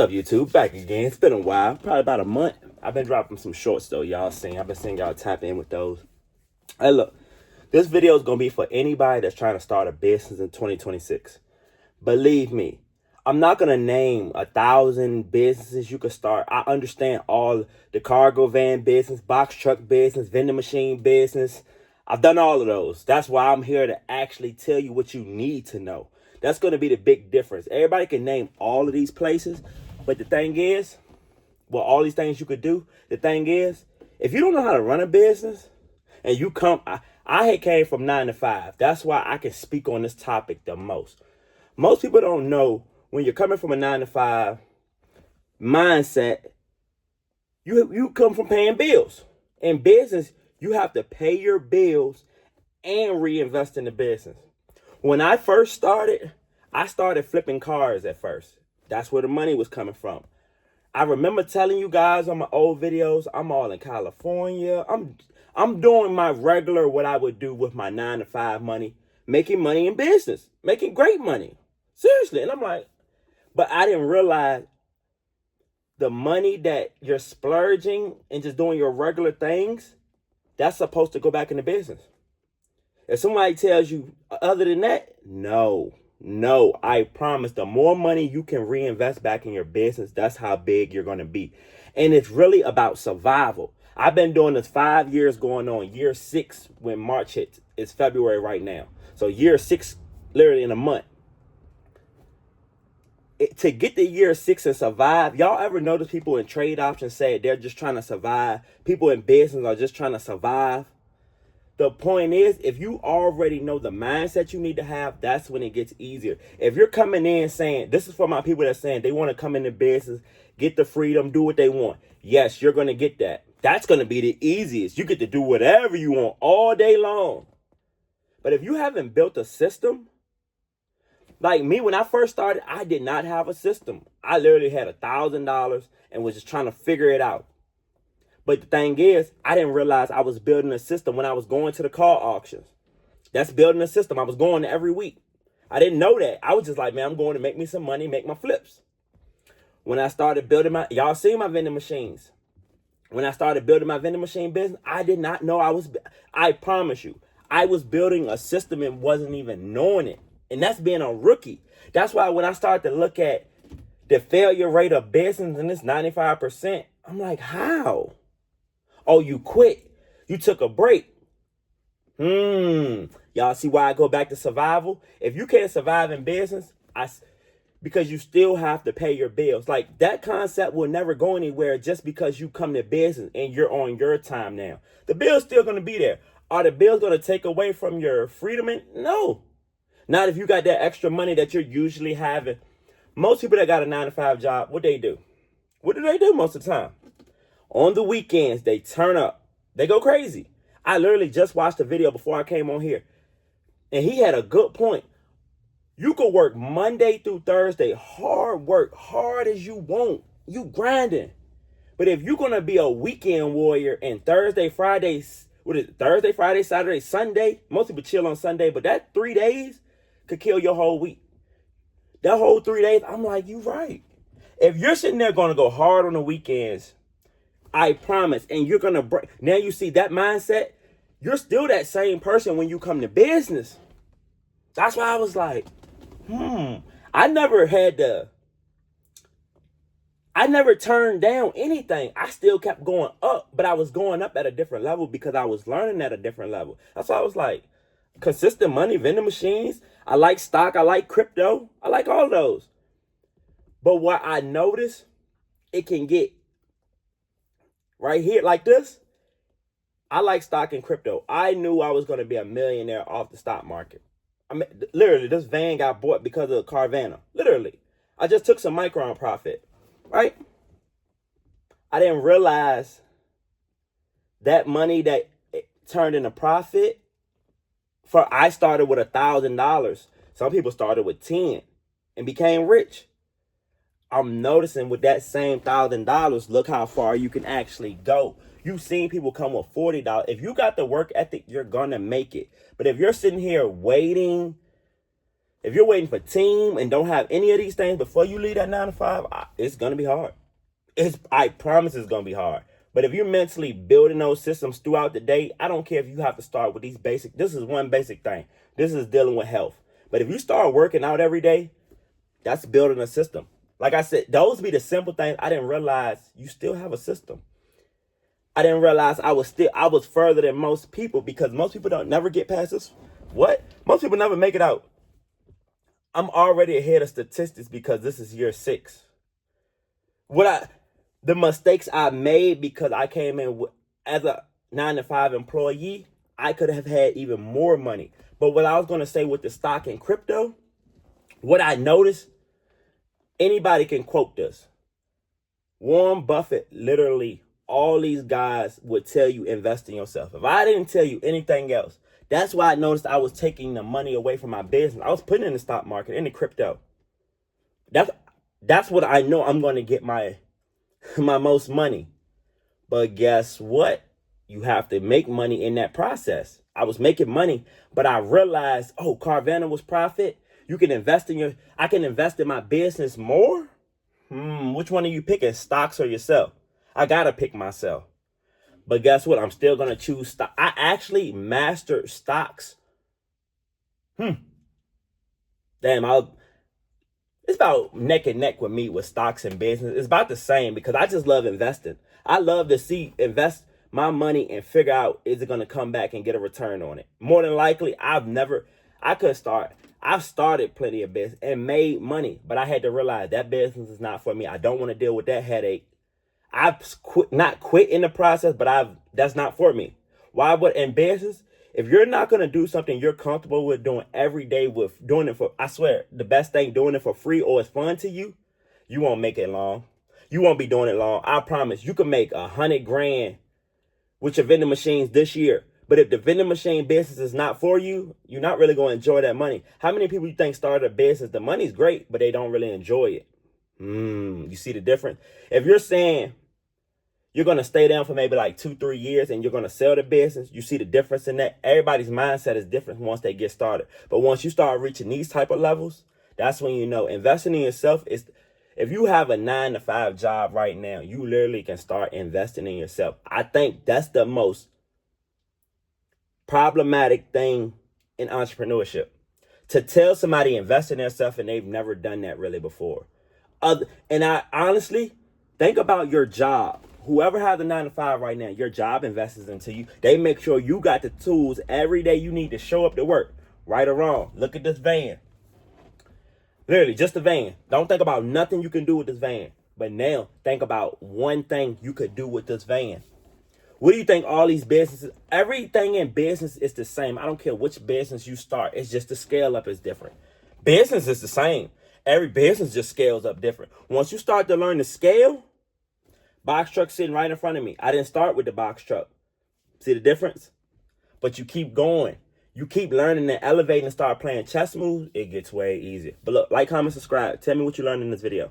What's up, YouTube? Back again. It's been a while, probably about a month. I've been dropping some shorts though, y'all seen. I've been seeing y'all tap in with those. Hey, look, this video is gonna be for anybody that's trying to start a business in 2026. Believe me, I'm not gonna name 1,000 businesses you could start. I understand all the cargo van business, box truck business, vending machine business. I've done all of those. That's why I'm here to actually tell you what you need to know. That's going to be the big difference. Everybody can name all of these places, but the thing is, well, all these things you could do, the thing is, if you don't know how to run a business and you come, I had came from 9 to 5. That's why I can speak on this topic the most. Most people don't know when you're coming from a 9 to 5 mindset, you come from paying bills. In business, you have to pay your bills and reinvest in the business. When I first started, I started flipping cars at first. That's where the money was coming from. I remember telling you guys on my old videos, I'm all in California. I'm doing my regular what I would do with my 9 to 5 money, making money in business, making great money. Seriously. And I'm like, but I didn't realize the money that you're splurging and just doing your regular things, that's supposed to go back into business. If somebody tells you other than that, no, I promise the more money you can reinvest back in your business, that's how big you're going to be. And it's really about survival. I've been doing this 5 years going on. Year 6 when March hits. It's February right now. So year 6, literally in a month. To get to year 6 and survive, y'all ever notice people in trade options say they're just trying to survive? People in business are just trying to survive. The point is, if you already know the mindset you need to have, that's when it gets easier. If you're coming in saying, this is for my people that's saying they want to come into business, get the freedom, do what they want. Yes, you're going to get that. That's going to be the easiest. You get to do whatever you want all day long. But if you haven't built a system, like me, when I first started, I did not have a system. I literally had $1,000 and was just trying to figure it out. But the thing is, I didn't realize I was building a system when I was going to the car auctions. That's building a system. I was going every week. I didn't know that. I was just like, man, I'm going to make me some money, make my flips. When I started building y'all see my vending machines. When I started building my vending machine business, I did not know I promise you, I was building a system and wasn't even knowing it. And that's being a rookie. That's why when I started to look at the failure rate of business and it's 95%, I'm like, how? Oh, you quit. You took a break. Y'all see why I go back to survival? If you can't survive in business, because you still have to pay your bills. Like that concept will never go anywhere just because you come to business and you're on your time now. The bill's still going to be there. Are the bills going to take away from your freedom? No. Not if you got that extra money that you're usually having. Most people that got a 9 to 5 job, what they do? What do they do most of the time? On the weekends, they turn up. They go crazy. I literally just watched a video before I came on here. And he had a good point. You could work Monday through Thursday. Hard work. Hard as you want. You grinding. But if you're going to be a weekend warrior and Thursday, Friday, Saturday, Sunday. Most people chill on Sunday. But that 3 days could kill your whole week. That whole 3 days, I'm like, you right. If you're sitting there going to go hard on the weekends, I promise. And you're going to break. Now you see that mindset. You're still that same person when you come to business. That's why I was like, I never turned down anything. I still kept going up, but I was going up at a different level because I was learning at a different level. That's why I was like, consistent money, vending machines. I like stock. I like crypto. I like all those. But what I noticed, it can get right here like this. I like stock and crypto. I knew I was going to be a millionaire off the stock market. I mean, literally, this van got bought because of Carvana. Literally. I just took some Micron profit, right? I didn't realize that money that turned into profit. I started with $1,000. Some people started with 10 and became rich. I'm noticing with that same $1,000, look how far you can actually go. You've seen people come with $40. If you got the work ethic, you're going to make it. But if you're sitting here waiting If you're waiting for team and don't have any of these things before you leave that 9 to 5, it's going to be hard. I promise it's going to be hard. But if you're mentally building those systems throughout the day, I don't care if you have to start with these basic. This is one basic thing. This is dealing with health. But if you start working out every day, that's building a system. Like I said, those be the simple things. I didn't realize you still have a system. I didn't realize I was further than most people, because most people don't never get past this. What? Most people never make it out. I'm already ahead of statistics because this is year 6. The mistakes I made because I came in as a 9 to 5 employee, I could have had even more money. But what I was going to say with the stock and crypto, what I noticed, anybody can quote this. Warren Buffett, literally, all these guys would tell you invest in yourself. If I didn't tell you anything else, that's why I noticed I was taking the money away from my business. I was putting it in the stock market, in the crypto. That's what I know I'm going to get my most money. But guess what? You have to make money in that process. I was making money, but I realized, Carvana was profit. You can invest I can invest in my business more. Which one are you picking, stocks or yourself? I got to pick myself. But guess what? I'm still going to choose stock. I actually mastered stocks. Damn, it's about neck and neck with me with stocks and business. It's about the same because I just love investing. I love to invest my money and figure out, is it going to come back and get a return on it? More than likely, I've started plenty of business and made money, but I had to realize that business is not for me. I don't want to deal with that headache. I've not quit in the process, but that's not for me. Why would in business? If you're not going to do something you're comfortable with doing every day, with doing it for, I swear, the best thing, doing it for free or it's fun to you, you won't make it long. You won't be doing it long. I promise. You can make $100,000 with your vending machines this year. But if the vending machine business is not for you, you're not really going to enjoy that money. How many people you think started a business? The money's great, but they don't really enjoy it. You see the difference? If you're saying you're going to stay down for maybe like 2-3 years and you're going to sell the business, you see the difference in that? Everybody's mindset is different once they get started. But once you start reaching these type of levels, that's when you know investing in yourself is, if you have a 9 to 5 job right now, you literally can start investing in yourself. I think that's the most problematic thing in entrepreneurship. To tell somebody invest in themselves and they've never done that really before. And I honestly, think about your job. Whoever has a 9 to 5 right now, your job invests into you. They make sure you got the tools every day you need to show up to work. Right or wrong. Look at this van. Literally, just a van. Don't think about nothing you can do with this van. But now, think about one thing you could do with this van. What do you think all these businesses, everything in business is the same. I don't care which business you start. It's just the scale up is different. Business is the same. Every business just scales up different. Once you start to learn the scale, box truck sitting right in front of me. I didn't start with the box truck. See the difference? But you keep going. You keep learning and elevating and start playing chess moves. It gets way easier. But look, like, comment, subscribe. Tell me what you learned in this video.